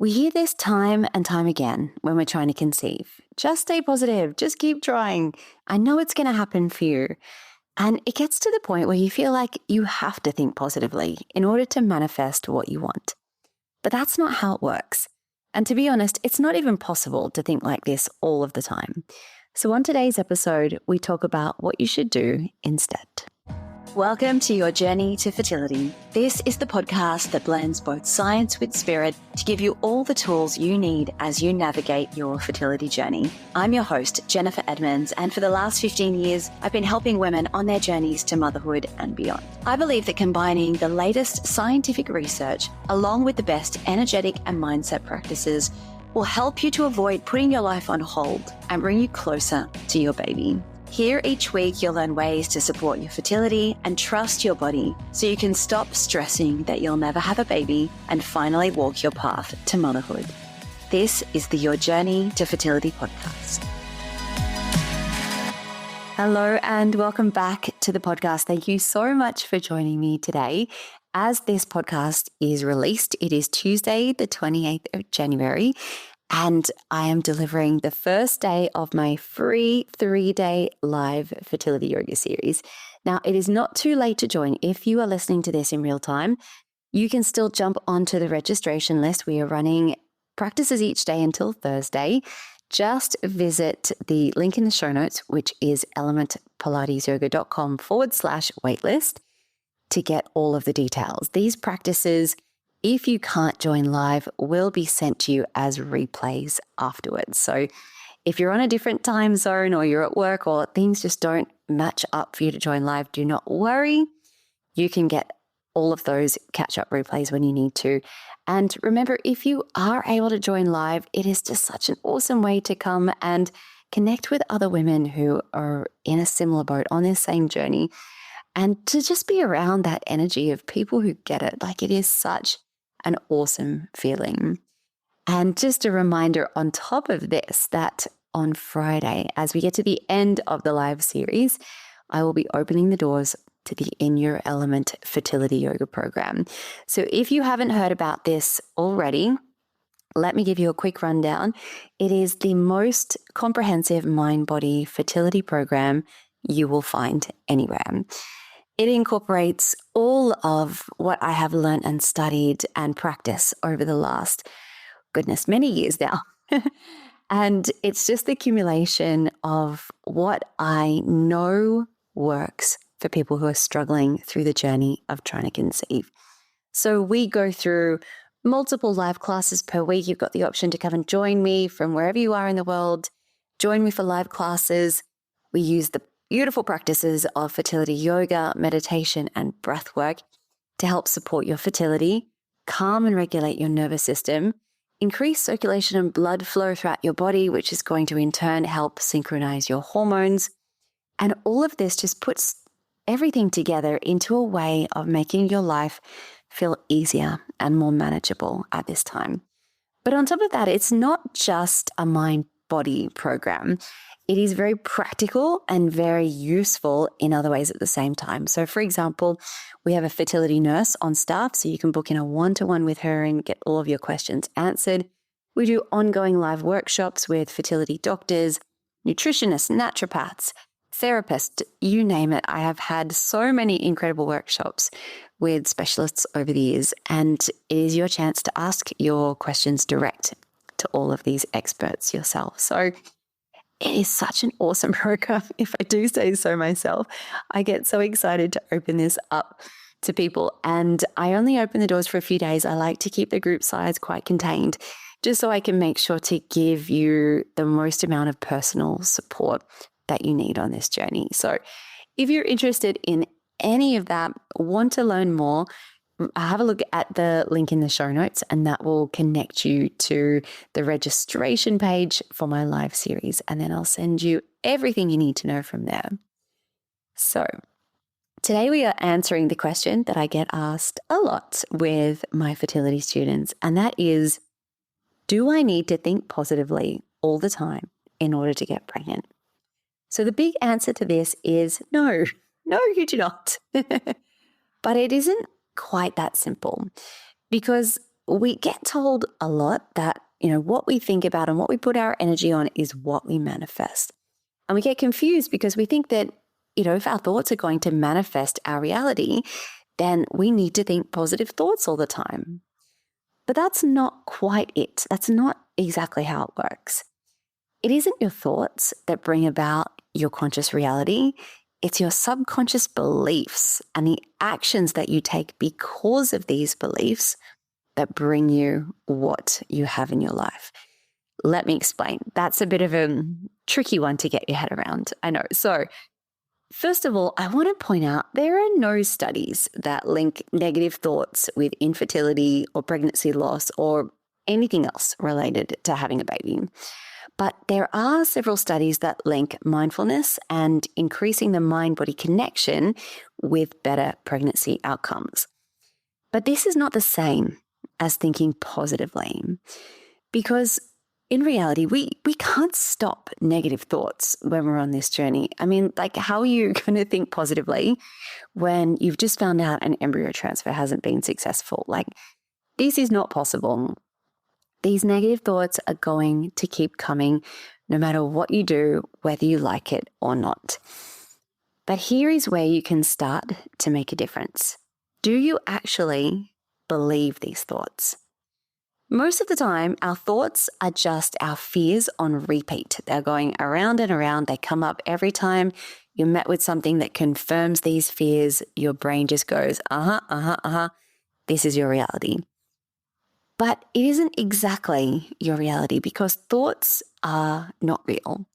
We hear this time and time again when we're trying to conceive. Just stay positive, just keep trying. I know it's going to happen for you. And it gets to the point where you feel like you have to think positively in order to manifest what you want. But that's not how it works. And to be honest, it's not even possible to think like this all of the time. So on today's episode, we talk about what you should do instead. Welcome to your journey to fertility. This is the podcast that blends both science with spirit to give you all the tools you need as you navigate your fertility journey. I'm your host, Jennifer Edmonds, and for the last 15 years, I've been helping women on their journeys to motherhood and beyond. I believe that combining the latest scientific research along with the best energetic and mindset practices will help you to avoid putting your life on hold and bring you closer to your baby. Here each week, you'll learn ways to support your fertility and trust your body so you can stop stressing that you'll never have a baby and finally walk your path to motherhood. This is the Your Journey to Fertility podcast. Hello and welcome back to the podcast. Thank you so much for joining me today. As this podcast is released, it is Tuesday, the 28th of January. And I am delivering the first day of my free 3-day live fertility yoga series. Now, it is not too late to join. If you are listening to this in real time, you can still jump onto the registration list. We are running practices each day until Thursday. Just visit the link in the show notes, which is elementpilatesyoga.com/waitlist to get all of the details. These practices, if you can't join live, will be sent to you as replays afterwards. So if you're on a different time zone or you're at work or things just don't match up for you to join live, do not worry. You can get all of those catch-up replays when you need to. And remember, if you are able to join live, it is just such an awesome way to come and connect with other women who are in a similar boat on this same journey and to just be around that energy of people who get it. Like, it is such an awesome feeling. And just a reminder on top of this, that on Friday, as we get to the end of the live series, I will be opening the doors to the In Your Element Fertility Yoga program. So if you haven't heard about this already, let me give you a quick rundown. It is the most comprehensive mind-body fertility program you will find anywhere. It incorporates all of what I have learned and studied and practiced over the last, many years now. And it's just the accumulation of what I know works for people who are struggling through the journey of trying to conceive. So we go through multiple live classes per week. You've got the option to come and join me from wherever you are in the world. Join me for live classes. We use the beautiful practices of fertility yoga, meditation, and breath work to help support your fertility, calm and regulate your nervous system, increase circulation and blood flow throughout your body, which is going to in turn help synchronize your hormones. And all of this just puts everything together into a way of making your life feel easier and more manageable at this time. But on top of that, it's not just a mind-body program. It is very practical and very useful in other ways at the same time. So for example, we have a fertility nurse on staff, so you can book in a one-to-one with her and get all of your questions answered. We do ongoing live workshops with fertility doctors, nutritionists, naturopaths, therapists, you name it. I have had so many incredible workshops with specialists over the years, and it is your chance to ask your questions direct to all of these experts yourself. So it is such an awesome program, if I do say so myself. I get so excited to open this up to people, and I only open the doors for a few days. I like to keep the group size quite contained, just so I can make sure to give you the most amount of personal support that you need on this journey. So if you're interested in any of that, want to learn more, have a look at the link in the show notes, and that will connect you to the registration page for my live series. And then I'll send you everything you need to know from there. So today we are answering the question that I get asked a lot with my fertility students, and that is, do I need to think positively all the time in order to get pregnant? So the big answer to this is no, you do not. But it isn't quite that simple, because we get told a lot that, what we think about and what we put our energy on is what we manifest. And we get confused because we think that, if our thoughts are going to manifest our reality, then we need to think positive thoughts all the time. But that's not quite it. That's not exactly how it works. It isn't your thoughts that bring about your conscious reality. It's your subconscious beliefs and the actions that you take because of these beliefs that bring you what you have in your life. Let me explain. That's a bit of a tricky one to get your head around, I know. So first of all, I want to point out there are no studies that link negative thoughts with infertility or pregnancy loss or anything else related to having a baby. But there are several studies that link mindfulness and increasing the mind-body connection with better pregnancy outcomes. But this is not the same as thinking positively, because in reality, we can't stop negative thoughts when we're on this journey. I mean, how are you going to think positively when you've just found out an embryo transfer hasn't been successful? This is not possible. These negative thoughts are going to keep coming no matter what you do, whether you like it or not. But here is where you can start to make a difference. Do you actually believe these thoughts? Most of the time, our thoughts are just our fears on repeat. They're going around and around. They come up every time you're met with something that confirms these fears. Your brain just goes, this is your reality. But it isn't exactly your reality because thoughts are not real.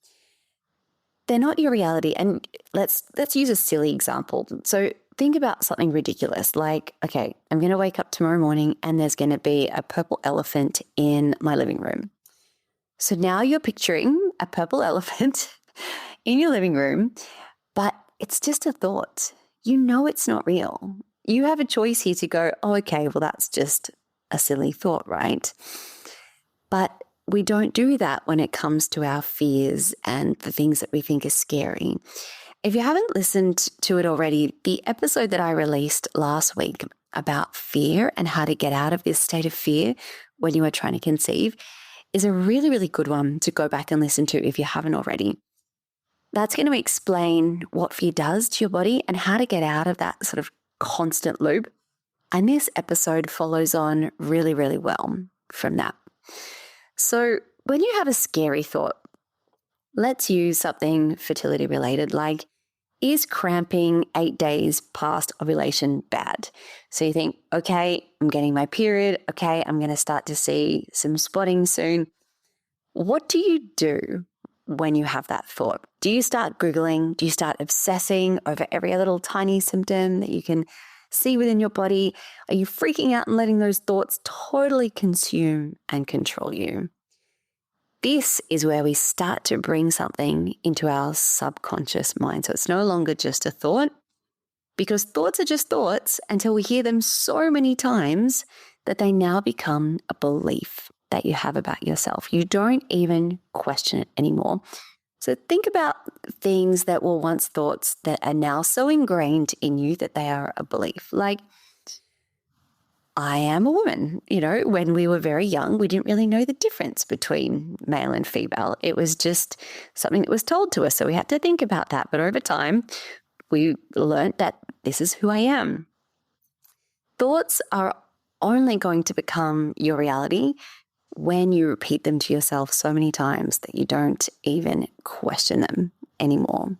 They're not your reality. And let's use a silly example. So think about something ridiculous like, okay, I'm going to wake up tomorrow morning and there's going to be a purple elephant in my living room. So now you're picturing a purple elephant in your living room, but it's just a thought. You know it's not real. You have a choice here to go, oh, okay, well, that's just a silly thought, right? But we don't do that when it comes to our fears and the things that we think are scary. If you haven't listened to it already, the episode that I released last week about fear and how to get out of this state of fear when you are trying to conceive is a really, really good one to go back and listen to if you haven't already. That's going to explain what fear does to your body and how to get out of that sort of constant loop. And this episode follows on really, really well from that. So when you have a scary thought, let's use something fertility related, like, is cramping 8 days past ovulation bad? So you think, okay, I'm getting my period. Okay, I'm going to start to see some spotting soon. What do you do when you have that thought? Do you start Googling? Do you start obsessing over every little tiny symptom that you can see within your body? Are you freaking out and letting those thoughts totally consume and control you? This is where we start to bring something into our subconscious mind. So it's no longer just a thought, because thoughts are just thoughts until we hear them so many times that they now become a belief that you have about yourself. You don't even question it anymore. So think about things that were once thoughts that are now so ingrained in you that they are a belief. Like, I am a woman. When we were very young, we didn't really know the difference between male and female. It was just something that was told to us. So we had to think about that. But over time, we learned that this is who I am. Thoughts are only going to become your reality when you repeat them to yourself so many times that you don't even question them anymore.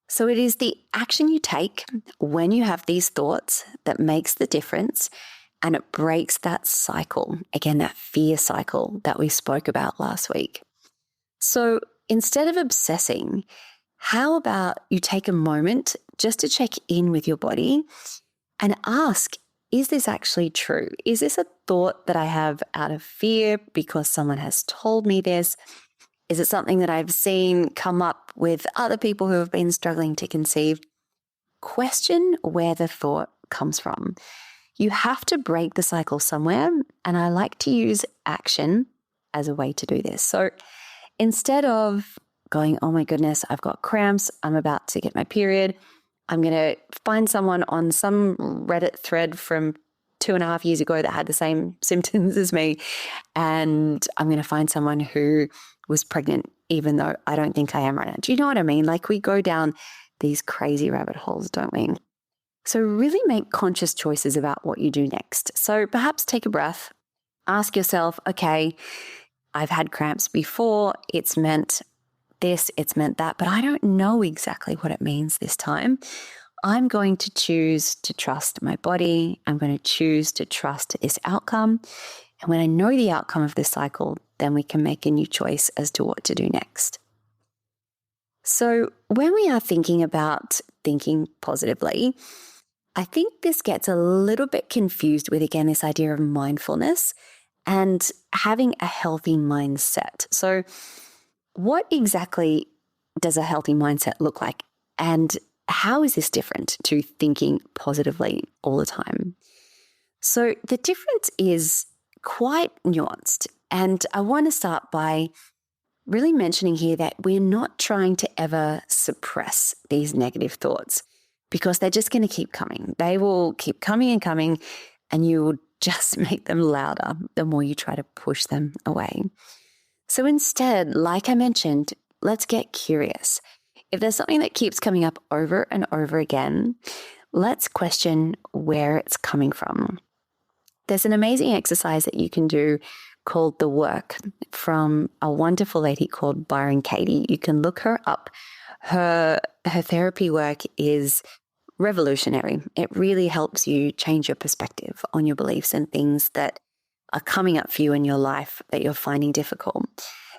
So it is the action you take when you have these thoughts that makes the difference, and it breaks that cycle, again, that fear cycle that we spoke about last week. So instead of obsessing, how about you take a moment just to check in with your body and ask, is this actually true? Is this a thought that I have out of fear because someone has told me this? Is it something that I've seen come up with other people who have been struggling to conceive? Question where the thought comes from. You have to break the cycle somewhere, and I like to use action as a way to do this. So instead of going, oh my goodness, I've got cramps, I'm about to get my period, I'm going to find someone on some Reddit thread from 2.5 years ago that had the same symptoms as me, and I'm going to find someone who was pregnant, even though I don't think I am right now. Do you know what I mean? Like we go down these crazy rabbit holes, don't we? So really make conscious choices about what you do next. So perhaps take a breath, ask yourself, okay, I've had cramps before. It's meant this, it's meant that, but I don't know exactly what it means this time. I'm going to choose to trust my body. I'm going to choose to trust this outcome. And when I know the outcome of this cycle, then we can make a new choice as to what to do next. So when we are thinking about thinking positively, I think this gets a little bit confused with, again, this idea of mindfulness and having a healthy mindset. So what exactly does a healthy mindset look like? And how is this different to thinking positively all the time? So the difference is quite nuanced. And I want to start by really mentioning here that we're not trying to ever suppress these negative thoughts because they're just going to keep coming. They will keep coming and coming, and you will just make them louder the more you try to push them away. So instead, like I mentioned, let's get curious. If there's something that keeps coming up over and over again, let's question where it's coming from. There's an amazing exercise that you can do called The Work from a wonderful lady called Byron Katie. You can look her up. Her therapy work is revolutionary. It really helps you change your perspective on your beliefs and things that are coming up for you in your life that you're finding difficult.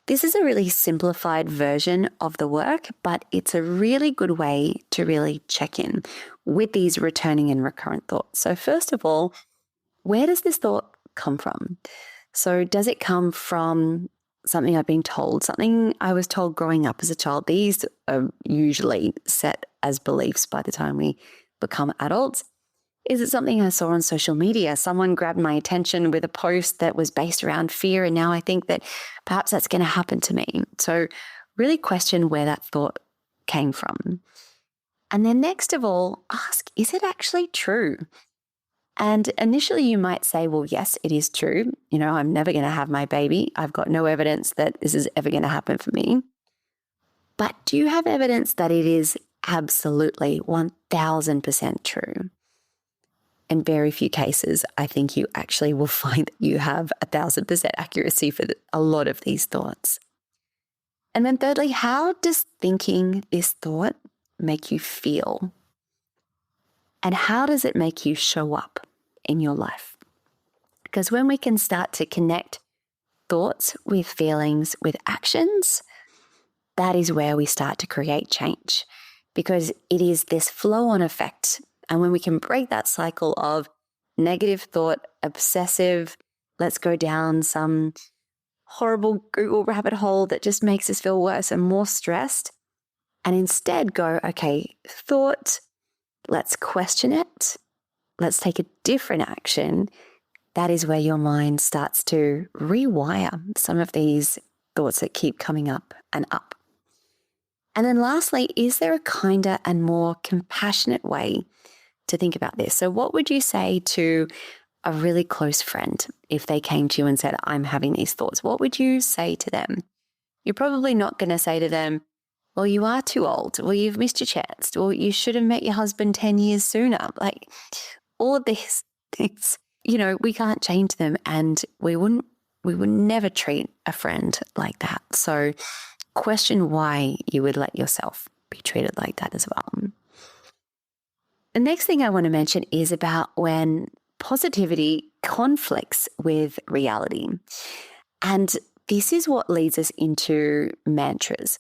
This is a really simplified version of the work, but it's a really good way to really check in with these returning and recurrent thoughts. So first of all, where does this thought come from? So does it come from something I've been told, something I was told growing up as a child? These are usually set as beliefs by the time we become adults. Is it something I saw on social media? Someone grabbed my attention with a post that was based around fear, and now I think that perhaps that's going to happen to me. So really question where that thought came from. And then next of all, ask, is it actually true? And initially you might say, well, yes, it is true. You know, I'm never going to have my baby. I've got no evidence that this is ever going to happen for me. But do you have evidence that it is absolutely 1000% true? In very few cases, I think you actually will find that you have 1000% accuracy for a lot of these thoughts. And then thirdly, how does thinking this thought make you feel? And how does it make you show up in your life? Because when we can start to connect thoughts with feelings, with actions, that is where we start to create change, because it is this flow-on effect. And when we can break that cycle of negative thought, obsessive, let's go down some horrible Google rabbit hole that just makes us feel worse and more stressed, and instead go, okay, thought, let's question it. Let's take a different action. That is where your mind starts to rewire some of these thoughts that keep coming up and up. And then lastly, is there a kinder and more compassionate way to think about this? So what would you say to a really close friend if they came to you and said, I'm having these thoughts? What would you say to them? You're probably not going to say to them, well, you are too old. Well, you've missed your chance. Well, you should have met your husband 10 years sooner. Like all of these things, you know, we can't change them, and we would never treat a friend like that. So question why you would let yourself be treated like that as well. The next thing I want to mention is about when positivity conflicts with reality. And this is what leads us into mantras.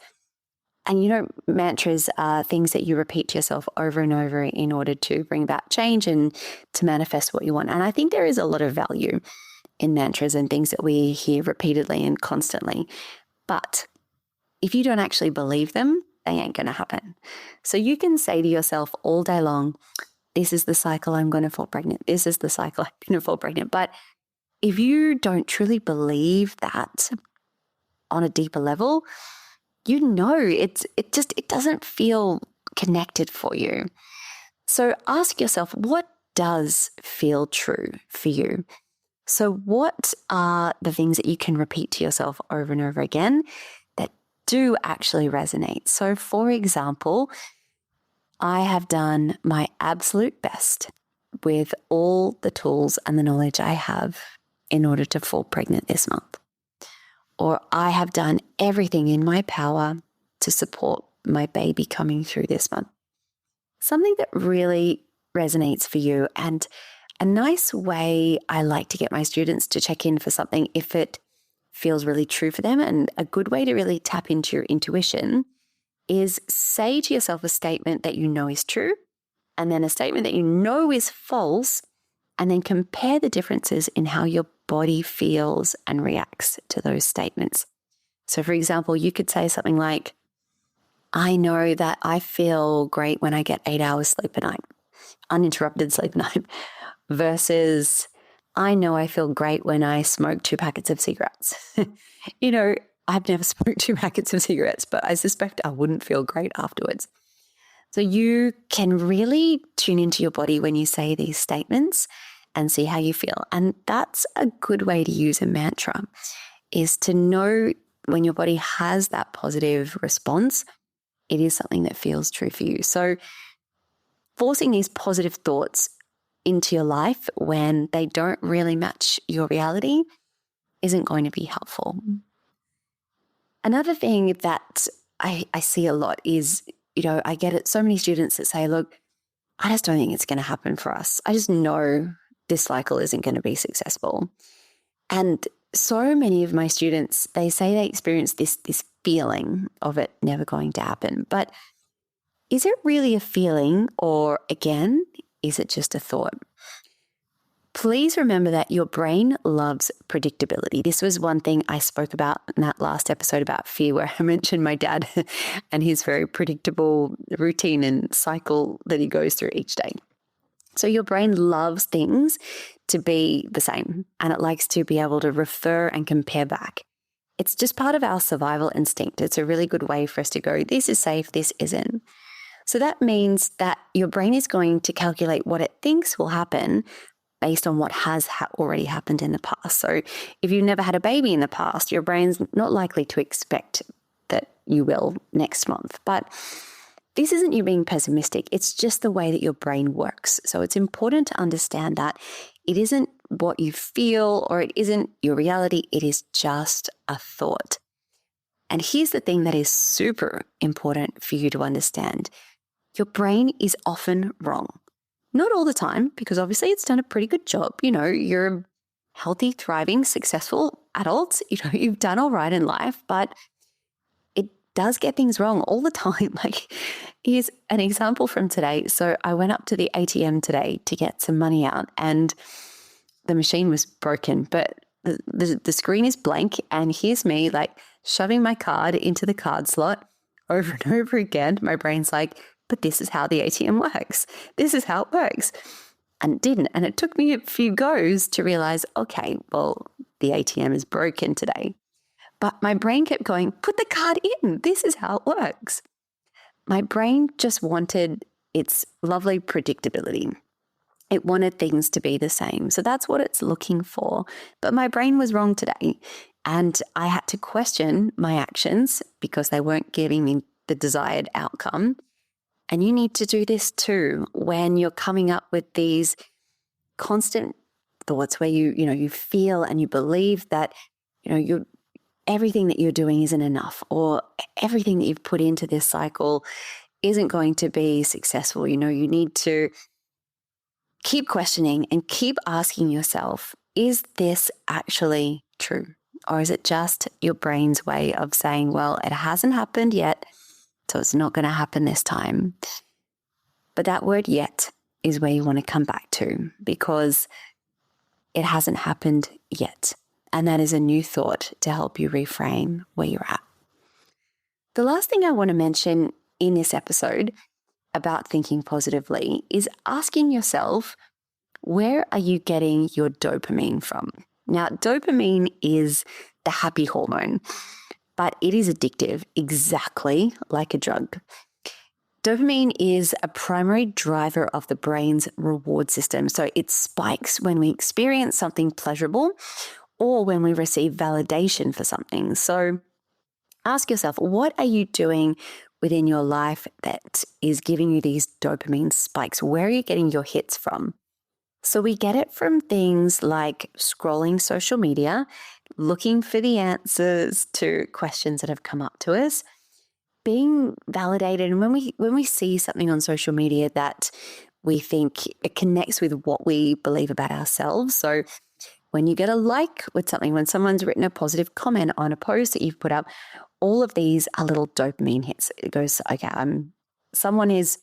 And you know, mantras are things that you repeat to yourself over and over in order to bring about change and to manifest what you want. And I think there is a lot of value in mantras and things that we hear repeatedly and constantly. But if you don't actually believe them, they ain't going to happen. So you can say to yourself all day long, this is the cycle I'm going to fall pregnant. This is the cycle I'm going to fall pregnant. But if you don't truly believe that on a deeper level, you know it doesn't feel connected for you. So ask yourself, what does feel true for you. So what are the things that you can repeat to yourself over and over again that do actually resonate? So for example, I have done my absolute best with all the tools and the knowledge I have in order to fall pregnant this month. Or I have done everything in my power to support my baby coming through this month. Something that really resonates for you. And a nice way I like to get my students to check in for something if it feels really true for them, and a good way to really tap into your intuition, is say to yourself a statement that you know is true, and then a statement that you know is false, and then compare the differences in how your body feels and reacts to those statements. So for example, you could say something like, I know that I feel great when I get 8 hours sleep a night, uninterrupted sleep a night, versus I know I feel great when I smoke 2 packets of cigarettes. I've never smoked 2 packets of cigarettes, but I suspect I wouldn't feel great afterwards. So you can really tune into your body when you say these statements and see how you feel. And that's a good way to use a mantra, is to know when your body has that positive response, it is something that feels true for you. So forcing these positive thoughts into your life when they don't really match your reality isn't going to be helpful. Another thing that I see a lot is, I get it, so many students that say, look, I just don't think it's going to happen for us. I just know this cycle isn't going to be successful. And so many of my students, they say they experience this feeling of it never going to happen. But is it really a feeling, or again, is it just a thought? Please remember that your brain loves predictability. This was one thing I spoke about in that last episode about fear, where I mentioned my dad and his very predictable routine and cycle that he goes through each day. So your brain loves things to be the same, and it likes to be able to refer and compare back. It's just part of our survival instinct. It's a really good way for us to go, this is safe, this isn't. So that means that your brain is going to calculate what it thinks will happen based on what has already happened in the past. So if you've never had a baby in the past, your brain's not likely to expect that you will next month. But this isn't you being pessimistic. It's just the way that your brain works. So it's important to understand that it isn't what you feel, or it isn't your reality. It is just a thought. And here's the thing that is super important for you to understand. Your brain is often wrong. Not all the time, because obviously it's done a pretty good job. You're a healthy, thriving, successful adult. You've done all right in life, but it does get things wrong all the time. Like, here's an example from today. So I went up to the ATM today to get some money out, and the machine was broken, but the screen is blank, and here's me shoving my card into the card slot over and over again. My brain's like, but this is how the ATM works. This is how it works. And it didn't. And it took me a few goes to realize, okay, well, the ATM is broken today. But my brain kept going, put the card in. This is how it works. My brain just wanted its lovely predictability. It wanted things to be the same. So that's what it's looking for. But my brain was wrong today. And I had to question my actions because they weren't giving me the desired outcome. And you need to do this too when you're coming up with these constant thoughts where you feel and you believe that everything that you're doing isn't enough, or everything that you've put into this cycle isn't going to be successful. You need to keep questioning and keep asking yourself, is this actually true? Or is it just your brain's way of saying, well, it hasn't happened yet, so it's not going to happen this time? But that word yet is where you want to come back to, because it hasn't happened yet. And that is a new thought to help you reframe where you're at. The last thing I want to mention in this episode about thinking positively is asking yourself, where are you getting your dopamine from? Now, dopamine is the happy hormone, but it is addictive, exactly like a drug. Dopamine is a primary driver of the brain's reward system. So it spikes when we experience something pleasurable or when we receive validation for something. So ask yourself, what are you doing within your life that is giving you these dopamine spikes? Where are you getting your hits from? So we get it from things like scrolling social media, looking for the answers to questions that have come up to us, being validated. And when we see something on social media that we think it connects with what we believe about ourselves. So when you get a like with something, when someone's written a positive comment on a post that you've put up, all of these are little dopamine hits. It goes, okay, someone is,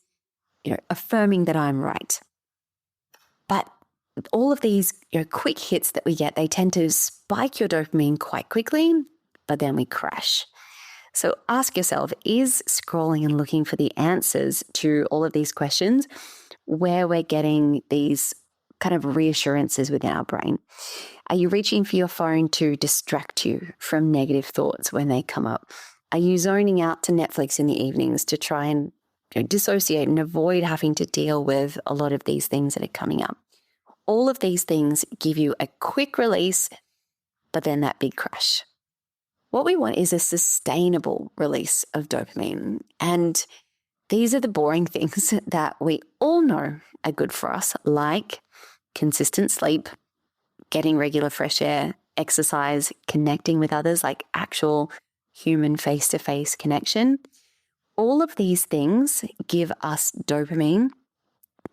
affirming that I'm right. But all of these, quick hits that we get, they tend to spike your dopamine quite quickly, but then we crash. So ask yourself, is scrolling and looking for the answers to all of these questions where we're getting these kind of reassurances within our brain? Are you reaching for your phone to distract you from negative thoughts when they come up? Are you zoning out to Netflix in the evenings to try and dissociate and avoid having to deal with a lot of these things that are coming up? All of these things give you a quick release, but then that big crash. What we want is a sustainable release of dopamine. And these are the boring things that we all know are good for us, like consistent sleep, getting regular fresh air, exercise, connecting with others, like actual human face-to-face connection. All of these things give us dopamine,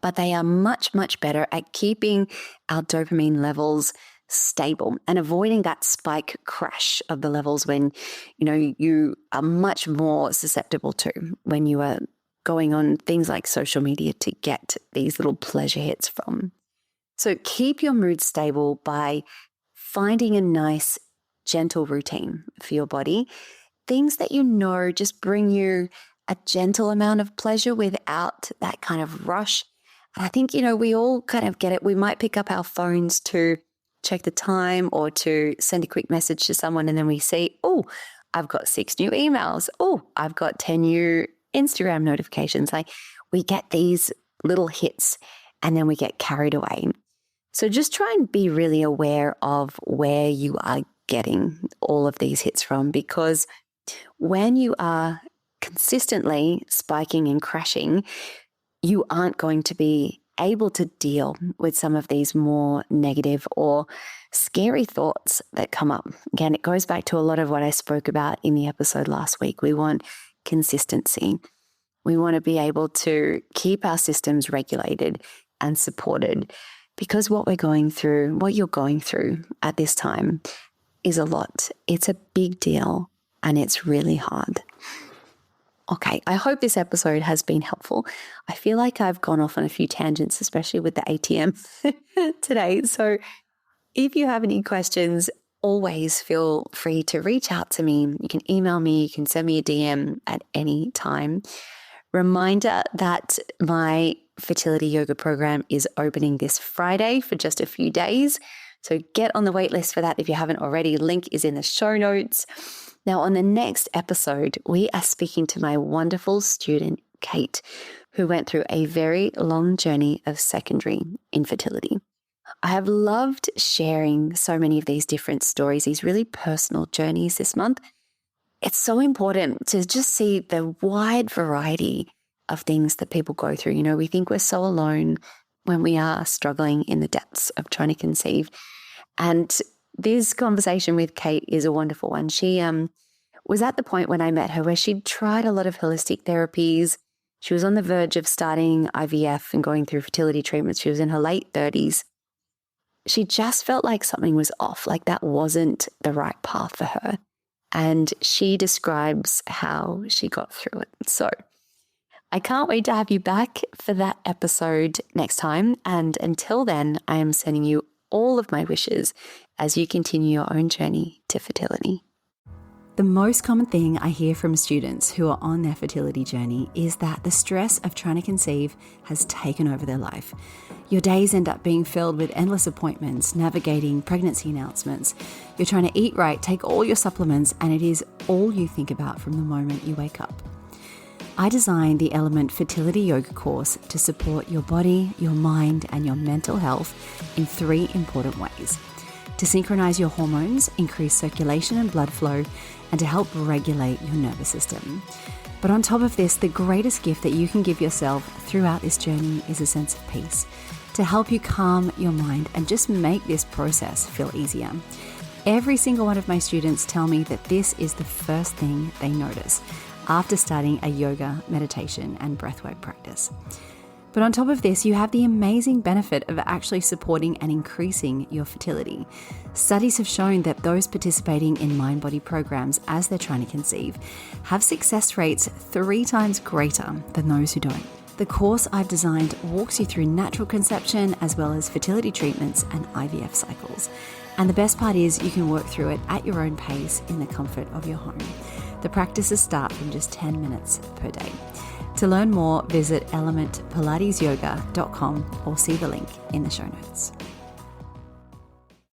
but they are much, much better at keeping our dopamine levels stable and avoiding that spike crash of the levels when, you are much more susceptible to when you are going on things like social media to get these little pleasure hits from. So keep your mood stable by finding a nice, gentle routine for your body. Things that just bring you a gentle amount of pleasure without that kind of rush. And I think, we all kind of get it. We might pick up our phones to check the time or to send a quick message to someone, and then we see, oh, I've got 6 new emails. Oh, I've got 10 new Instagram notifications. Like, we get these little hits and then we get carried away. So just try and be really aware of where you are getting all of these hits from, because when you are consistently spiking and crashing, you aren't going to be able to deal with some of these more negative or scary thoughts that come up. Again, it goes back to a lot of what I spoke about in the episode last week. We want consistency. We want to be able to keep our systems regulated and supported, because what you're going through at this time is a lot. It's a big deal and it's really hard. Okay, I hope this episode has been helpful. I feel like I've gone off on a few tangents, especially with the ATM today. So if you have any questions, always feel free to reach out to me. You can email me, you can send me a DM at any time. Reminder that my fertility yoga program is opening this Friday for just a few days. So get on the wait list for that if you haven't already. Link is in the show notes. Now, on the next episode, we are speaking to my wonderful student, Kate, who went through a very long journey of secondary infertility. I have loved sharing so many of these different stories, these really personal journeys this month. It's so important to just see the wide variety of things that people go through. We think we're so alone when we are struggling in the depths of trying to conceive. And this conversation with Kate is a wonderful one. She was at the point when I met her where she'd tried a lot of holistic therapies. She was on the verge of starting IVF and going through fertility treatments. She was in her late 30s. She just felt like something was off, like that wasn't the right path for her. And she describes how she got through it. So I can't wait to have you back for that episode next time. And until then, I am sending you all of my wishes as you continue your own journey to fertility. The most common thing I hear from students who are on their fertility journey is that the stress of trying to conceive has taken over their life. Your days end up being filled with endless appointments, navigating pregnancy announcements. You're trying to eat right, take all your supplements, and it is all you think about from the moment you wake up. I designed the Element Fertility Yoga course to support your body, your mind, and your mental health in 3 important ways: to synchronize your hormones, increase circulation and blood flow, and to help regulate your nervous system. But on top of this, the greatest gift that you can give yourself throughout this journey is a sense of peace, to help you calm your mind and just make this process feel easier. Every single one of my students tell me that this is the first thing they notice after starting a yoga, meditation, and breathwork practice. But on top of this, you have the amazing benefit of actually supporting and increasing your fertility. Studies have shown that those participating in mind-body programs as they're trying to conceive have success rates 3 times greater than those who don't. The course I've designed walks you through natural conception as well as fertility treatments and IVF cycles. And the best part is you can work through it at your own pace in the comfort of your home. The practices start from just 10 minutes per day. To learn more, visit elementpilatesyoga.com or see the link in the show notes.